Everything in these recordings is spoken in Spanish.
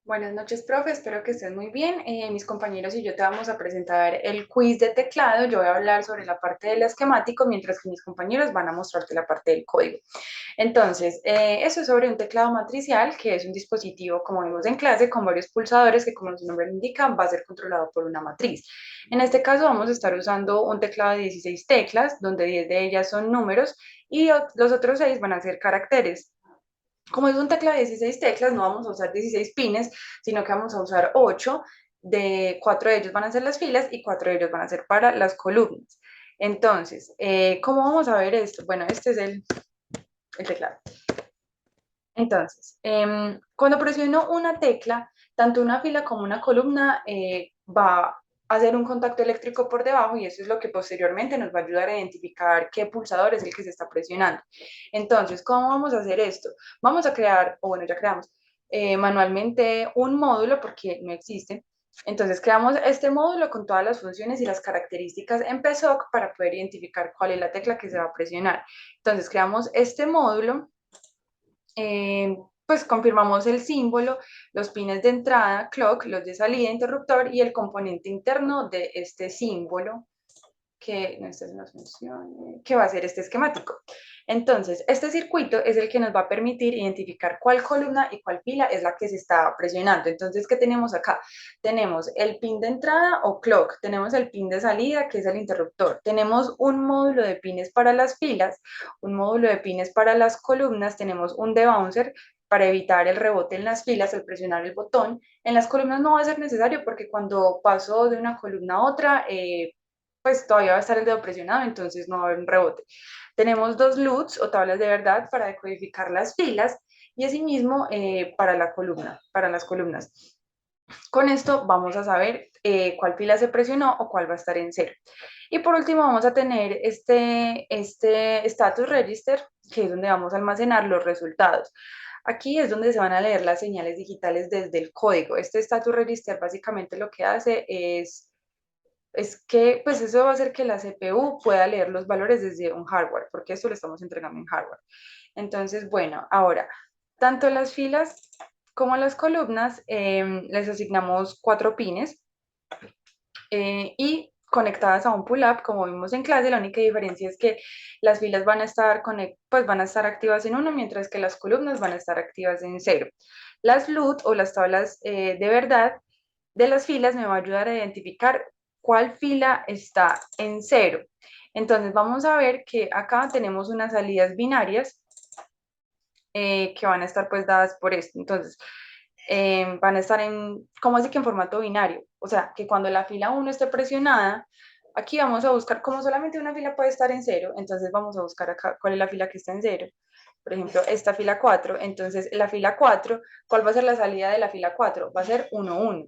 Buenas noches, profe. Espero que estés muy bien. Mis compañeros y yo te vamos a presentar el quiz de teclado. Yo voy a hablar sobre la parte del esquemático, mientras que mis compañeros van a mostrarte la parte del código. Entonces, eso es sobre un teclado matricial, que es un dispositivo, como vimos en clase, con varios pulsadores que, como su nombre lo indica, va a ser controlado por una matriz. En este caso, vamos a estar usando un teclado de 16 teclas, donde 10 de ellas son números y los otros 6 van a ser caracteres. Como es un teclado de 16 teclas, no vamos a usar 16 pines, sino que vamos a usar 8. De 4 de ellos van a ser las filas y 4 de ellos van a ser para las columnas. Entonces, ¿cómo vamos a ver esto? Bueno, este es el teclado. Entonces, cuando presiono una tecla, tanto una fila como una columna va a hacer un contacto eléctrico por debajo y eso es lo que posteriormente nos va a ayudar a identificar qué pulsador es el que se está presionando. Entonces, ¿cómo vamos a hacer esto? Vamos a crear, o bueno, ya creamos manualmente un módulo porque no existe. Entonces, creamos este módulo con todas las funciones y las características en PSOC para poder identificar cuál es la tecla que se va a presionar. Entonces, creamos este módulo, pues confirmamos el símbolo, los pines de entrada, clock, los de salida, interruptor y el componente interno de este símbolo, que no, estas son las funciones, que va a ser este esquemático. Entonces, este circuito es el que nos va a permitir identificar cuál columna y cuál fila es la que se está presionando. Entonces, ¿qué tenemos acá? Tenemos el pin de entrada o clock, tenemos el pin de salida, que es el interruptor, tenemos un módulo de pines para las filas, un módulo de pines para las columnas, tenemos un debouncer para evitar el rebote en las filas al presionar el botón. En las columnas no va a ser necesario porque cuando paso de una columna a otra, pues todavía va a estar el dedo presionado, entonces no va a haber un rebote. Tenemos dos LUTs o tablas de verdad para decodificar las filas y asimismo para la columna, para las columnas. Con esto vamos a saber cuál fila se presionó o cuál va a estar en cero. Y por último vamos a tener este status register, que es donde vamos a almacenar los resultados. Aquí es donde se van a leer las señales digitales desde el código. Este status register básicamente lo que hace es que pues eso va a hacer que la CPU pueda leer los valores desde un hardware, porque esto lo estamos entregando en hardware. Entonces, bueno, ahora, tanto las filas como las columnas les asignamos 4 pines y conectadas a un pull-up, como vimos en clase. La única diferencia es que las filas van a estar, pues van a estar activas en uno, mientras que las columnas van a estar activas en cero. Las LUT o las tablas de verdad de las filas me va a ayudar a identificar cuál fila está en cero. Entonces vamos a ver que acá tenemos unas salidas binarias que van a estar pues dadas por esto. Entonces van a estar en, ¿cómo así que en formato binario? O sea, que cuando la fila 1 esté presionada, aquí vamos a buscar, como solamente una fila puede estar en cero, entonces vamos a buscar acá cuál es la fila que está en cero. Por ejemplo, esta fila 4, entonces la fila 4, ¿cuál va a ser la salida de la fila 4? Va a ser 1, 1.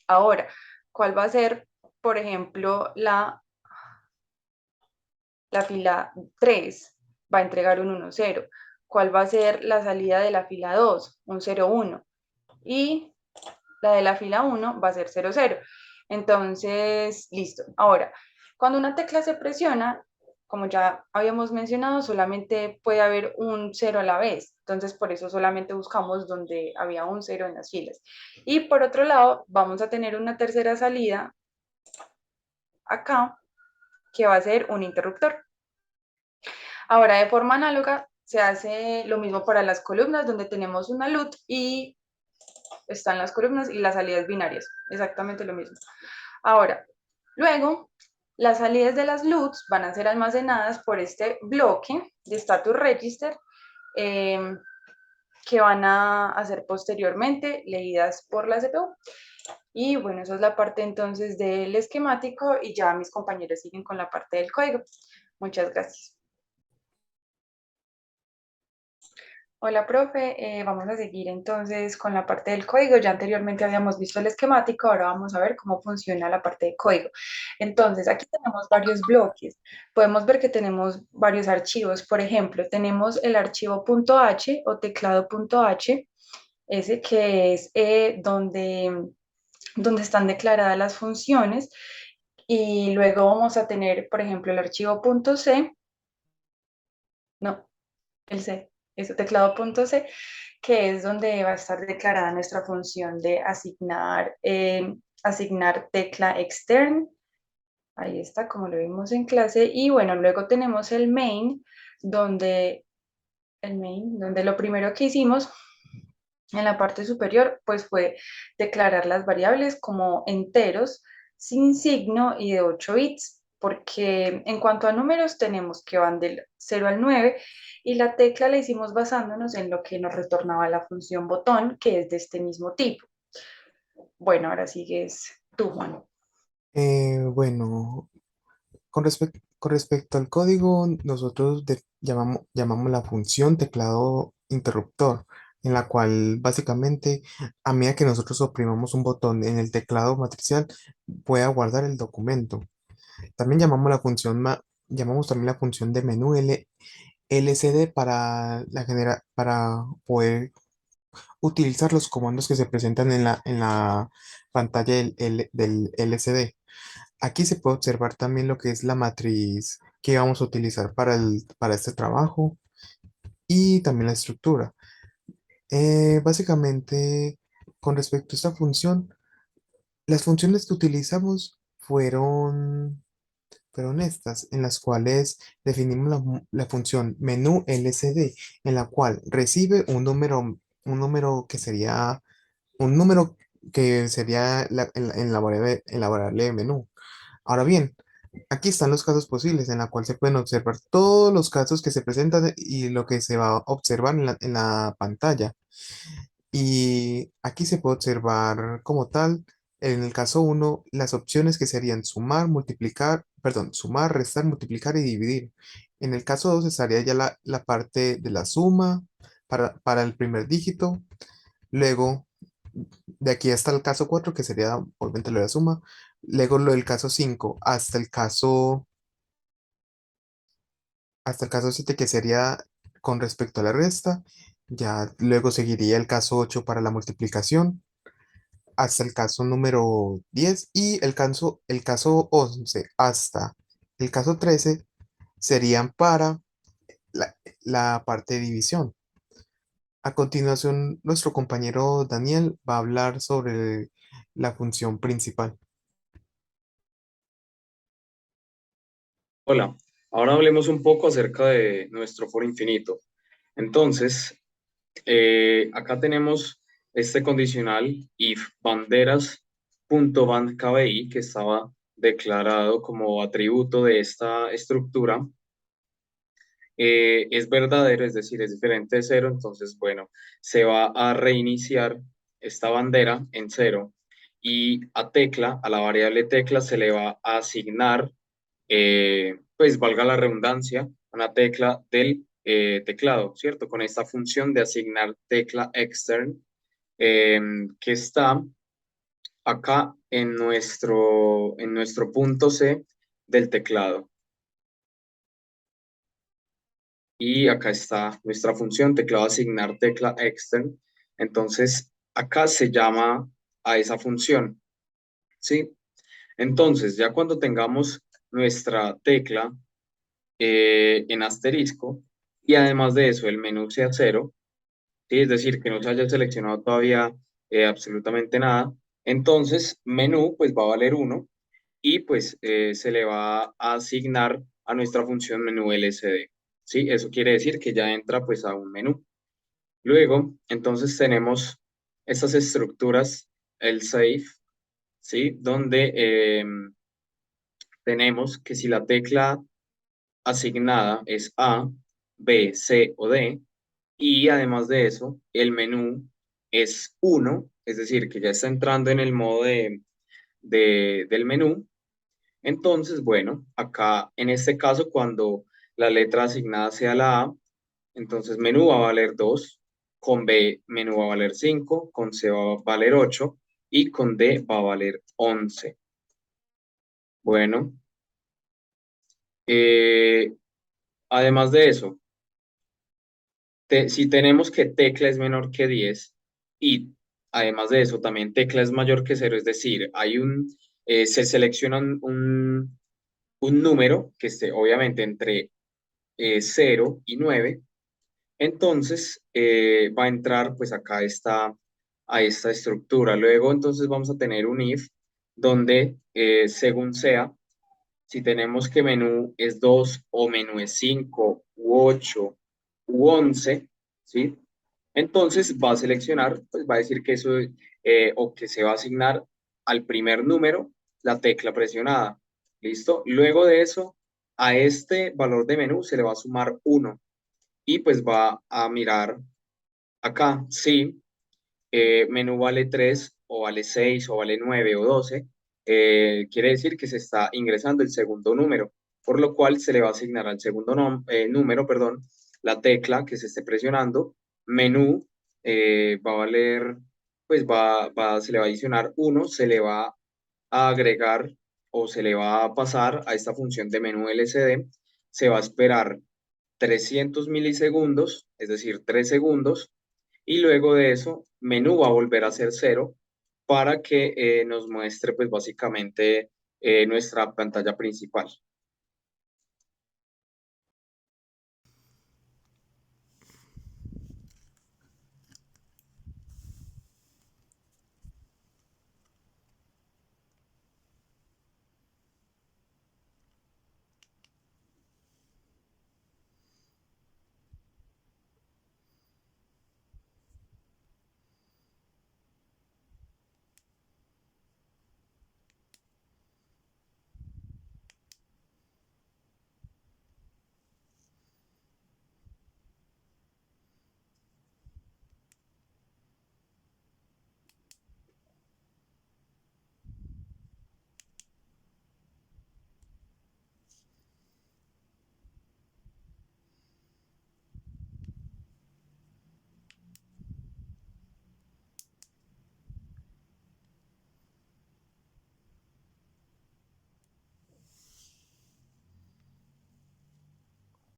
Ahora, ¿cuál va a ser, por ejemplo, la fila 3? Va a entregar un 1, 0. ¿Cuál va a ser la salida de la fila 2? Un 0, 1. Y la de la fila 1 va a ser 0, 0. Entonces, listo. Ahora, cuando una tecla se presiona, como ya habíamos mencionado, solamente puede haber un 0 a la vez. Entonces, por eso solamente buscamos donde había un 0 en las filas. Y por otro lado, vamos a tener una tercera salida acá, que va a ser un interruptor. Ahora, de forma análoga, se hace lo mismo para las columnas, donde tenemos una LUT y están las columnas y las salidas binarias. Exactamente lo mismo. Ahora, luego, las salidas de las LUTs van a ser almacenadas por este bloque de status register eh, que van a ser posteriormente leídas por la CPU. Y bueno, esa es la parte entonces del esquemático y ya mis compañeros siguen con la parte del código. Muchas gracias. Hola, profe. Vamos a seguir entonces con la parte del código. Ya anteriormente habíamos visto el esquemático, ahora vamos a ver cómo funciona la parte de código. Entonces, aquí tenemos varios bloques. Podemos ver que tenemos varios archivos. Por ejemplo, tenemos el archivo .h o teclado.h, ese que es donde están declaradas las funciones. Y luego vamos a tener, por ejemplo, el archivo .c, no, el C, ese teclado.c, que es donde va a estar declarada nuestra función de asignar tecla extern. Ahí está, como lo vimos en clase. Y bueno, luego tenemos donde lo primero que hicimos en la parte superior, pues fue declarar las variables como enteros sin signo y de 8 bits, porque en cuanto a números tenemos que van del 0 al 9 y la tecla la hicimos basándonos en lo que nos retornaba la función botón, que es de este mismo tipo. Bueno, ahora sigues tú, Juan. Bueno, con respecto al código, nosotros llamamos la función teclado interruptor, en la cual básicamente a medida que nosotros oprimamos un botón en el teclado matricial, pueda guardar el documento. También llamamos también la función de menú LCD para poder utilizar los comandos que se presentan en la pantalla del LCD. Aquí se puede observar también lo que es la matriz que vamos a utilizar para este trabajo y también la estructura. Básicamente, con respecto a esta función, las funciones que utilizamos fueron estas, en las cuales definimos la función menú LCD, en la cual recibe un número que sería en la variable de menú. Ahora bien, aquí están los casos posibles en la cual se pueden observar todos los casos que se presentan y lo que se va a observar en la pantalla. Y aquí se puede observar como tal, en el caso uno las opciones que serían sumar, restar, multiplicar y dividir. En el caso 2 estaría ya la parte de la suma para el primer dígito. Luego, de aquí hasta el caso 4 que sería obviamente lo de la suma. Luego lo del caso 5 hasta el caso 7 que sería con respecto a la resta. Ya luego seguiría el caso 8 para la multiplicación, hasta el caso número 10 y el caso 11 hasta el caso 13 serían para la parte de división. A continuación, nuestro compañero Daniel va a hablar sobre la función principal. Hola, ahora hablemos un poco acerca de nuestro foro infinito. Entonces, acá tenemos este condicional if banderas.bandKBI que estaba declarado como atributo de esta estructura. Es verdadero, es decir, es diferente de cero, entonces, bueno, se va a reiniciar esta bandera en cero y a la variable tecla, se le va a asignar, pues valga la redundancia, una tecla del teclado, ¿cierto? Con esta función de asignar tecla extern que está acá en nuestro punto C del teclado. Y acá está nuestra función teclado asignar tecla extern. Entonces, acá se llama a esa función, ¿sí? Entonces, ya cuando tengamos nuestra tecla en asterisco y además de eso el menú sea cero, ¿sí? Es decir, que no se haya seleccionado todavía absolutamente nada, entonces menú pues va a valer uno y pues se le va a asignar a nuestra función menú LCD. ¿Sí? Eso quiere decir que ya entra pues a un menú. Luego, entonces tenemos estas estructuras, el safe, ¿sí? Donde tenemos que si la tecla asignada es A, B, C o D, y además de eso, el menú es uno, es decir, que ya está entrando en el modo del menú. Entonces, bueno, acá en este caso, cuando la letra asignada sea la A, entonces menú va a valer 2, con B menú va a valer 5, con C va a valer 8 y con D va a valer 11. Bueno, eh, además de eso, si tenemos que tecla es menor que 10 y además de eso también tecla es mayor que cero, es decir, se selecciona un número que esté obviamente entre 0 y 9. Entonces, va a entrar pues acá a esta estructura. Luego, entonces vamos a tener un if donde, según sea, si tenemos que menú es 2 o menú es 5 u 8 u 11, ¿sí? Entonces va a seleccionar, pues va a decir que eso, o que se va a asignar al primer número la tecla presionada. ¿Listo? Luego de eso, a este valor de menú se le va a sumar 1 y pues va a mirar acá, si menú vale 3 o vale 6 o vale 9 o 12, quiere decir que se está ingresando el segundo número, por lo cual se le va a asignar al segundo número, perdón, la tecla que se esté presionando. Menú va a valer, pues se le va a adicionar 1, se le va a agregar o se le va a pasar a esta función de menú LCD, se va a esperar 300 milisegundos, es decir, 3 segundos, y luego de eso, menú va a volver a ser 0 para que nos muestre pues básicamente nuestra pantalla principal.